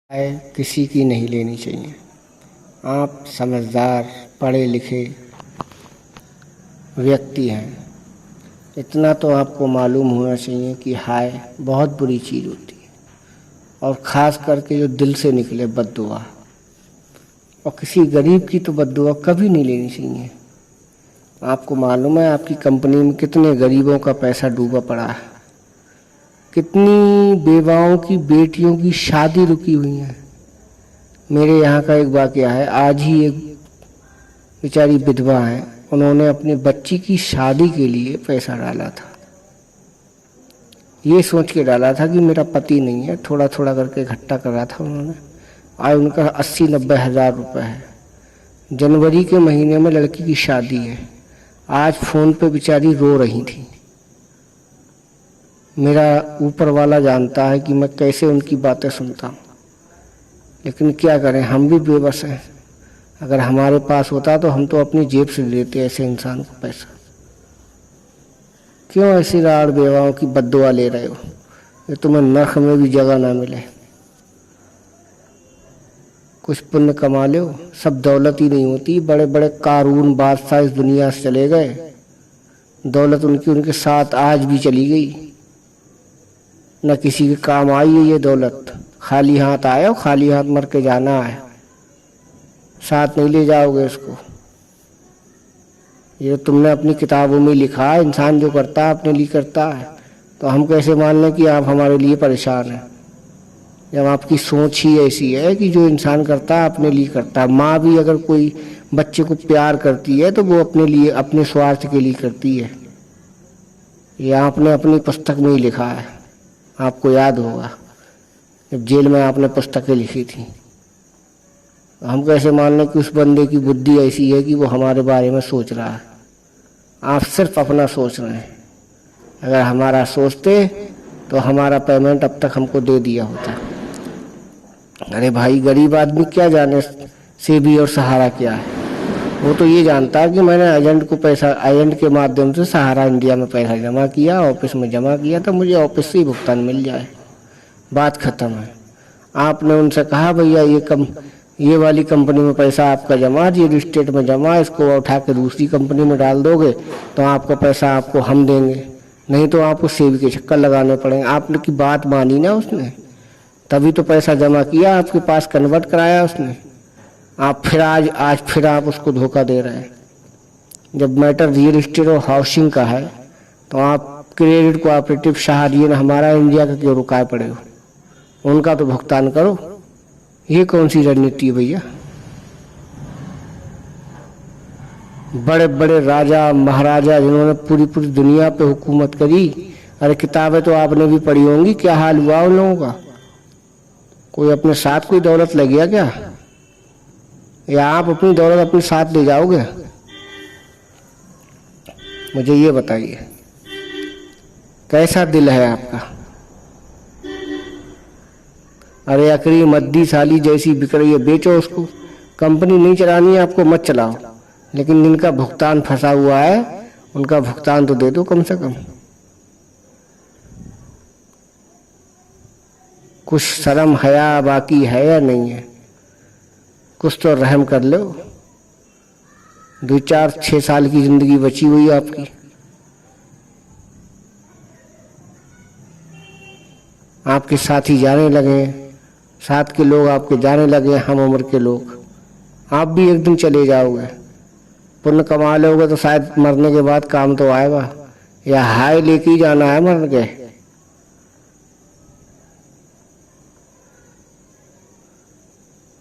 किसी की नहीं लेनी चाहिए। आप समझदार पढ़े लिखे व्यक्ति हैं, इतना तो आपको मालूम होना चाहिए कि हाय बहुत बुरी चीज़ होती है, और ख़ास करके जो दिल से निकले बद्दुआ। और किसी गरीब की तो बद्दुआ कभी नहीं लेनी चाहिए। आपको मालूम है आपकी कंपनी में कितने गरीबों का पैसा डूबा पड़ा है, कितनी बेवाओं की बेटियों की शादी रुकी हुई है। मेरे यहाँ का एक वाक़या है, आज ही एक बेचारी विधवा है, उन्होंने अपनी बच्ची की शादी के लिए पैसा डाला था। ये सोच के डाला था कि मेरा पति नहीं है, थोड़ा थोड़ा करके इकट्ठा करा था उन्होंने। आज उनका 80-90 हज़ार रुपये है। जनवरी के महीने में लड़की की शादी है। आज फ़ोन पे बेचारी रो रही थी। मेरा ऊपर वाला जानता है कि मैं कैसे उनकी बातें सुनता हूँ, लेकिन क्या करें, हम भी बेबस हैं। अगर हमारे पास होता तो हम तो अपनी जेब से देते ऐसे इंसान को पैसा। क्यों ऐसी राड़ बेवाओं की बद्दुआ ले रहे हो? ये तुम्हें नरक में भी जगह ना मिले। कुछ पुण्य कमा लो, सब दौलत ही नहीं होती। बड़े बड़े कारून बादशाह इस दुनिया से चले गए, दौलत उनकी उनके साथ आज भी चली गई। न किसी के काम आई है ये दौलत। खाली हाथ आए हो, खाली हाथ मर के जाना है, साथ नहीं ले जाओगे इसको। ये तुमने अपनी किताबों में लिखा है, इंसान जो करता है अपने लिए करता है, तो हम कैसे मान लें कि आप हमारे लिए परेशान हैं, जब आपकी सोच ही ऐसी है कि जो इंसान करता है अपने लिए करता है। माँ भी अगर कोई बच्चे को प्यार करती है तो वो अपने लिए, अपने स्वार्थ के लिए करती है। ये आपने अपनी पुस्तक में ही लिखा है, आपको याद होगा जब जेल में आपने पुस्तकें लिखी थी। हम कैसे मान लें कि उस बंदे की बुद्धि ऐसी है कि वो हमारे बारे में सोच रहा है। आप सिर्फ अपना सोच रहे हैं। अगर हमारा सोचते तो हमारा पेमेंट अब तक हमको दे दिया होता। अरे भाई, गरीब आदमी क्या जाने सेबी और सहारा क्या है। वो तो ये जानता है कि मैंने एजेंट को पैसा, एजेंट के माध्यम से सहारा इंडिया में पैसा जमा किया, ऑफिस में जमा किया, तो मुझे ऑफिस से ही भुगतान मिल जाए, बात खत्म है। आपने उनसे कहा भैया ये वाली कंपनी में पैसा आपका जमा, रियल इस्टेट में जमा, इसको उठा के दूसरी कंपनी में डाल दोगे तो आपका पैसा आपको हम देंगे, नहीं तो आपको सेबी के चक्कर लगाने पड़ेंगे। आपने की बात मानी ना उसने, तभी तो पैसा जमा किया, आपके पास कन्वर्ट कराया उसने। आप फिर आज फिर आप उसको धोखा दे रहे हैं। जब मैटर रियल इस्टेट और हाउसिंग का है तो आप क्रेडिट कोऑपरेटिव शाहरियन हमारा इंडिया का क्यों रुकाए पड़े हो? उनका तो भुगतान करो। ये कौन सी रणनीति है भैया? बड़े बड़े राजा महाराजा जिन्होंने पूरी पूरी दुनिया पे हुकूमत करी, अरे किताबें तो आपने भी पढ़ी होंगी, क्या हाल हुआ उन लोगों का? कोई अपने साथ कोई दौलत ले गया क्या, या आप अपनी दौलत अपने साथ ले जाओगे? मुझे ये बताइए, कैसा दिल है आपका? अरे अकड़ी मद्दी साली जैसी बिक रही है, बेचो उसको। कंपनी नहीं चलानी है आपको, मत चलाओ, लेकिन जिनका भुगतान फंसा हुआ है उनका भुगतान तो दे दो कम से कम। कुछ शर्म हया बाकी है या नहीं है? कुछ तो रहम कर लो। 2-4-6 साल की जिंदगी बची हुई है आपकी। आपके साथी जाने लगे, साथ के लोग आपके जाने लगे, हम उम्र के लोग। आप भी एक दिन चले जाओगे, पुण्य कमा लोगे तो शायद मरने के बाद काम तो आएगा, या हाय लेके ही जाना है मर के।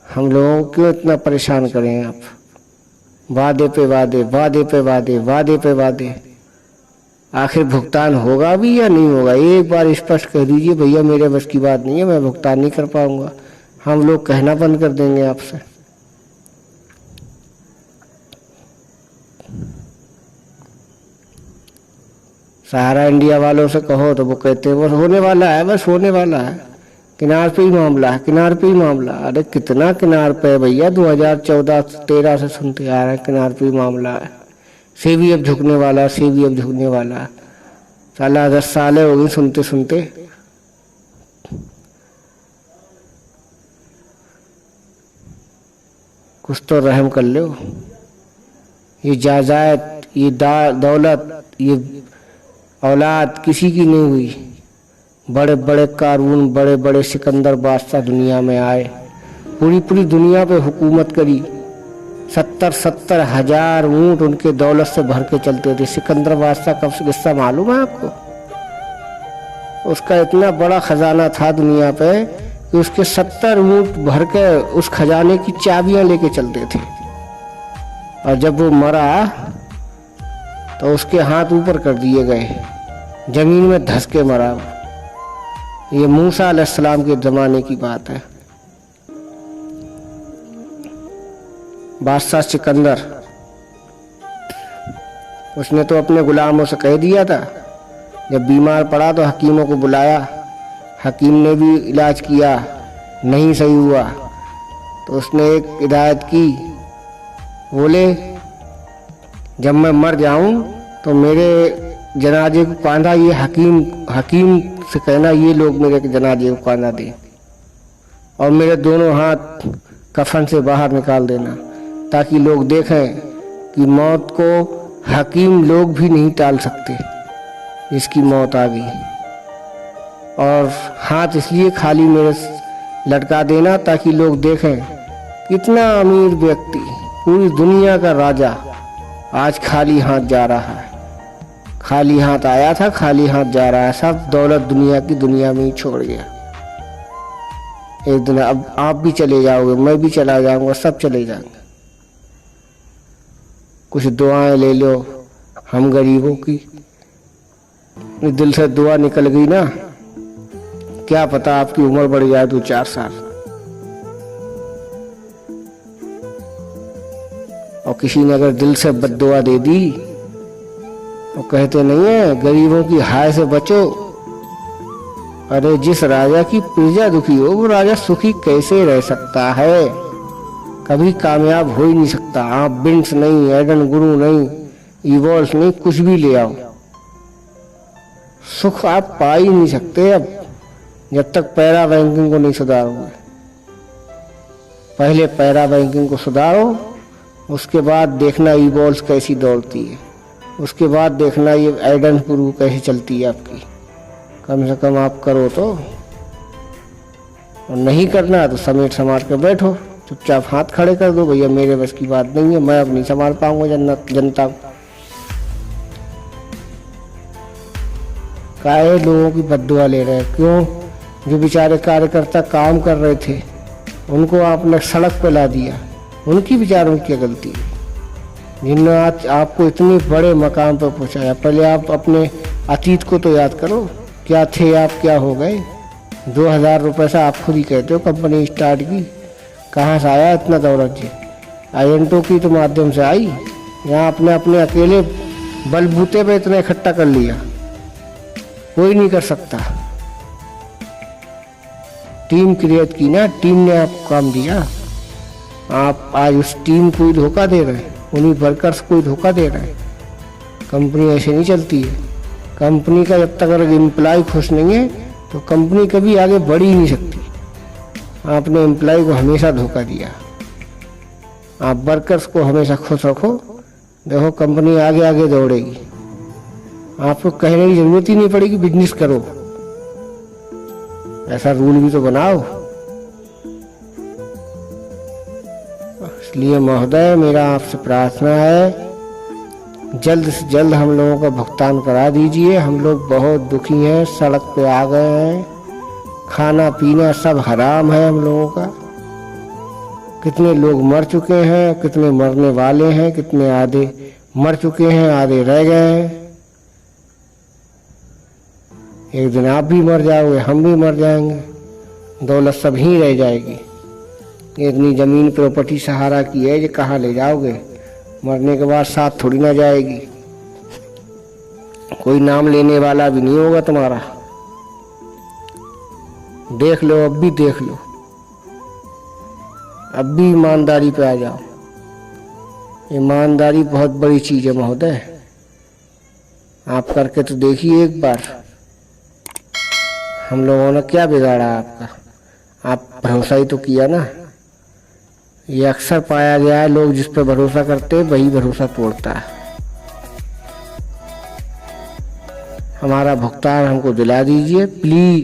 हम लोगों को क्यों इतना परेशान करें आप? वादे पे वादे, वादे पे वादे, वादे पे वादे। आखिर भुगतान होगा भी या नहीं होगा? एक बार स्पष्ट कह दीजिए भैया मेरे बस की बात नहीं है, मैं भुगतान नहीं कर पाऊंगा। हम लोग कहना बंद कर देंगे आपसे। सहारा इंडिया वालों से कहो तो वो कहते हैं बस होने वाला है, बस होने वाला है, किनार पे ही मामला है, किनार पे ही मामला। अरे कितना किनार पे भैया, 2014-13 से सुनते आ रहे हैं किनार पे ही मामला है। सेबी अब झुकने वाला, सेबी अब झुकने वाला। साला 10 सालें हो गई सुनते सुनते। कुछ तो रहम कर लो। ये जायदाद, ये दौलत, ये औलाद किसी की नहीं हुई। बड़े बड़े कारून, बड़े बड़े सिकंदर बादशाह दुनिया में आए, पूरी पूरी दुनिया पे हुकूमत करी। 70-70 हजार ऊंट उनके दौलत से भर के चलते थे। सिकंदर बादशाह का किस्सा मालूम है आपको? उसका इतना बड़ा खजाना था दुनिया पे कि उसके 70 ऊंट भर के उस खजाने की चाबियां लेके चलते थे। और जब वो मरा तो उसके हाथ ऊपर कर दिए गए, जमीन में धंस के मरा। ये मूसा अलैहिस्सलाम के जमाने की बात है। बादशाह सिकंदर, उसने तो अपने गुलामों से कह दिया था, जब बीमार पड़ा तो हकीमों को बुलाया। हकीम ने भी इलाज किया, नहीं सही हुआ तो उसने एक हिदायत की, बोले जब मैं मर जाऊं तो मेरे जनाजे को कांधा ये हकीम से कहना ये लोग मेरे जनाजे को कांधा दें, और मेरे दोनों हाथ कफन से बाहर निकाल देना, ताकि लोग देखें कि मौत को हकीम लोग भी नहीं टाल सकते, जिसकी मौत आ गई। और हाथ इसलिए खाली मेरे लटका देना ताकि लोग देखें कितना अमीर व्यक्ति, पूरी दुनिया का राजा आज खाली हाथ जा रहा है। खाली हाथ आया था, खाली हाथ जा रहा है। सब दौलत दुनिया की दुनिया में ही छोड़ गया। एक दिन अब आप भी चले जाओगे, मैं भी चला जाऊंगा, सब चले जाएंगे। कुछ दुआएं ले लो हम गरीबों की। दिल से दुआ निकल गई ना, क्या पता आपकी उम्र बढ़ जाए 2-4 साल। और किसी ने अगर दिल से बद्दुआ दे दी, वो कहते नहीं है गरीबों की हाय से बचो। अरे जिस राजा की प्रजा दुखी हो वो राजा सुखी कैसे रह सकता है? कभी कामयाब हो ही नहीं सकता। आप बिंस नहीं, एडन गुरु नहीं, ईवॉल्स नहीं, कुछ भी ले आओ, सुख आप पा ही नहीं सकते अब, जब तक पैरा बैंकिंग को नहीं सुधारोगे। पहले पैरा बैंकिंग को सुधारो, उसके बाद देखना ईवॉल्स कैसी दौड़ती है, उसके बाद देखना ये एडन गुरु कैसी चलती है आपकी। कम से कम आप करो तो, और नहीं करना तो समेट समाट के बैठो, चुपचाप हाथ खड़े कर दो, भैया मेरे बस की बात नहीं है, मैं अब नहीं संभाल पाऊंगा जनता को। काहे लोगों की बद्दुआ ले रहे हैं? क्यों? जो बेचारे कार्यकर्ता काम कर रहे थे उनको आपने सड़क पे ला दिया, उनकी बेचारों की गलती है, जिन्होंने आज आपको इतने बड़े मकाम पर पहुंचाया। पहले आप अपने अतीत को तो याद करो, क्या थे आप, क्या हो गए। 2000 रुपये से आप खुद ही कहते हो कंपनी स्टार्ट की, कहाँ से आया इतना दौलत जी? एजेंटों की तो माध्यम से आई, यहाँ आपने अपने अकेले बलबूते पे इतना इकट्ठा कर लिया, कोई नहीं कर सकता। टीम क्रिएट की ना, टीम ने आपको काम दिया। आप आज उस टीम को ही धोखा दे रहे हैं, उन्हीं वर्कर्स को ही धोखा दे रहे हैं। कंपनी ऐसे नहीं चलती है। कंपनी का जब तक अगर एम्प्लॉय खुश नहीं है तो कंपनी कभी आगे बढ़ ही नहीं सकती। आपने एम्प्लॉय को हमेशा धोखा दिया। आप वर्कर्स को हमेशा खुश रखो, देखो कंपनी आगे आगे दौड़ेगी। आपको कहने की जरूरत ही नहीं पड़ेगी बिजनेस करो, ऐसा रूल भी तो बनाओ। इसलिए महोदय मेरा आपसे प्रार्थना है, जल्द से जल्द हम लोगों का भुगतान करा दीजिए। हम लोग बहुत दुखी हैं, सड़क पे आ गए हैं, खाना पीना सब हराम है हम लोगों का। कितने लोग मर चुके हैं, कितने मरने वाले हैं, कितने आधे मर चुके हैं, आधे रह गए हैं। एक दिन आप भी मर जाओगे, हम भी मर जाएंगे, दौलत सब ही रह जाएगी। इतनी जमीन प्रॉपर्टी सहारा की है, ये कहाँ ले जाओगे? मरने के बाद साथ थोड़ी ना जाएगी, कोई नाम लेने वाला भी नहीं होगा तुम्हारा। देख लो, अब भी देख लो, अब भी ईमानदारी पे आ जाओ। ईमानदारी बहुत बड़ी चीज है महोदय, आप करके तो देखिए एक बार। हम लोगों ने क्या बिगाड़ा आपका? आप भरोसा ही तो किया ना। ये अक्सर पाया गया है, लोग जिस पर भरोसा करते हैं वही भरोसा तोड़ता है। हमारा भुगतान हमको दिला दीजिए प्लीज।